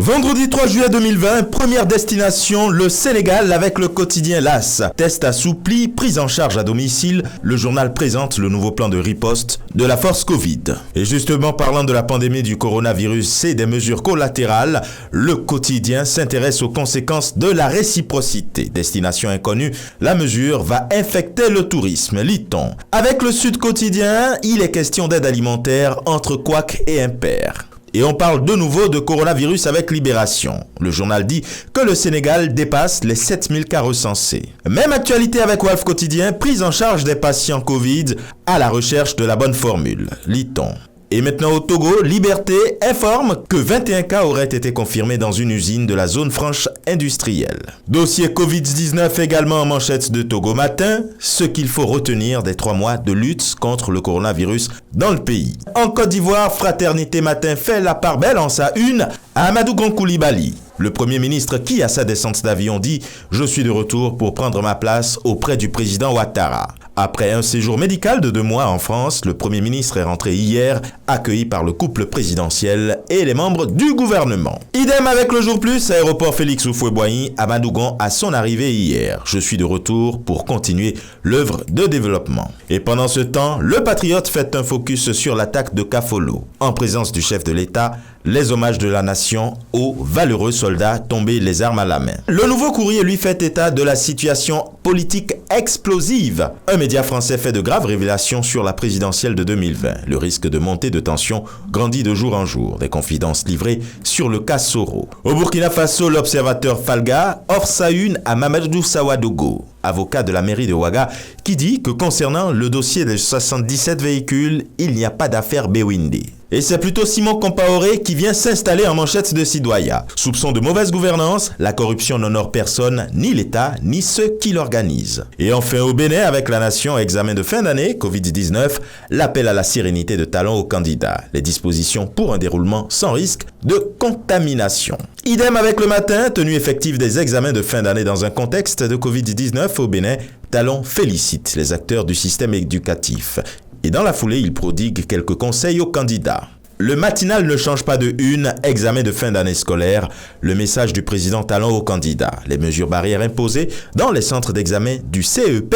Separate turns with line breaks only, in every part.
Vendredi 3 juillet 2020, première destination, le Sénégal avec le quotidien LAS. Test assoupli, prise en charge à domicile, le journal présente le nouveau plan de riposte de la force Covid. Et justement, parlant de la pandémie du coronavirus et des mesures collatérales, le quotidien s'intéresse aux conséquences de la réciprocité. Destination inconnue, la mesure va infecter le tourisme, lit-on. Avec le Sud Quotidien, il est question d'aide alimentaire entre couacs et impairs. Et on parle de nouveau de coronavirus avec Libération. Le journal dit que le Sénégal dépasse les 7000 cas recensés. Même actualité avec Walf Quotidien, prise en charge des patients Covid à la recherche de la bonne formule, lit-on. Et maintenant au Togo, Liberté informe que 21 cas auraient été confirmés dans une usine de la zone franche industrielle. Dossier Covid-19 également en manchette de Togo Matin, ce qu'il faut retenir des 3 mois de lutte contre le coronavirus dans le pays. En Côte d'Ivoire, Fraternité Matin fait la part belle en sa une à Amadou Gon Coulibaly. Le Premier ministre qui, à sa descente d'avion, dit « Je suis de retour pour prendre ma place auprès du président Ouattara ». Après un séjour médical de 2 mois en France, le Premier ministre est rentré hier, accueilli par le couple présidentiel et les membres du gouvernement. Idem avec le Jour Plus, aéroport Félix Houphouët-Boigny, Amadou Gon à son arrivée hier. Je suis de retour pour continuer l'œuvre de développement. Et pendant ce temps, le Patriote fait un focus sur l'attaque de Kafolo. En présence du chef de l'État, les hommages de la nation aux valeureux soldats tombés les armes à la main. Le Nouveau Courrier lui fait état de la situation politique explosive. Un média français fait de graves révélations sur la présidentielle de 2020. Le risque de montée de tension grandit de jour en jour. Des confidences livrées sur le cas Soro. Au Burkina Faso, l'observateur Falga offre sa une à Mamadou Sawadogo, avocat de la mairie de Ouaga, qui dit que concernant le dossier des 77 véhicules, il n'y a pas d'affaire Bewinde. Et c'est plutôt Simon Compaoré qui vient s'installer en manchette de Sidoya. Soupçon de mauvaise gouvernance, la corruption n'honore personne, ni l'État, ni ceux qui l'organisent. Et enfin au Bénin, avec la nation, examen de fin d'année, Covid-19, l'appel à la sérénité de talent aux candidats. Les dispositions pour un déroulement sans risque de contamination. Idem avec le Matin, tenue effective des examens de fin d'année dans un contexte de Covid-19 au Bénin, Talon félicite les acteurs du système éducatif. Et dans la foulée, il prodigue quelques conseils aux candidats. Le matinal ne change pas de une, examen de fin d'année scolaire, le message du président Talon aux candidats, les mesures barrières imposées dans les centres d'examen du CEP.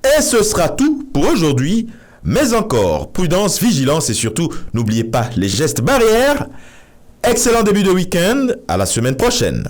Et ce sera tout pour aujourd'hui, mais encore, prudence, vigilance et surtout, n'oubliez pas les gestes barrières. Excellent début de week-end, à la semaine prochaine.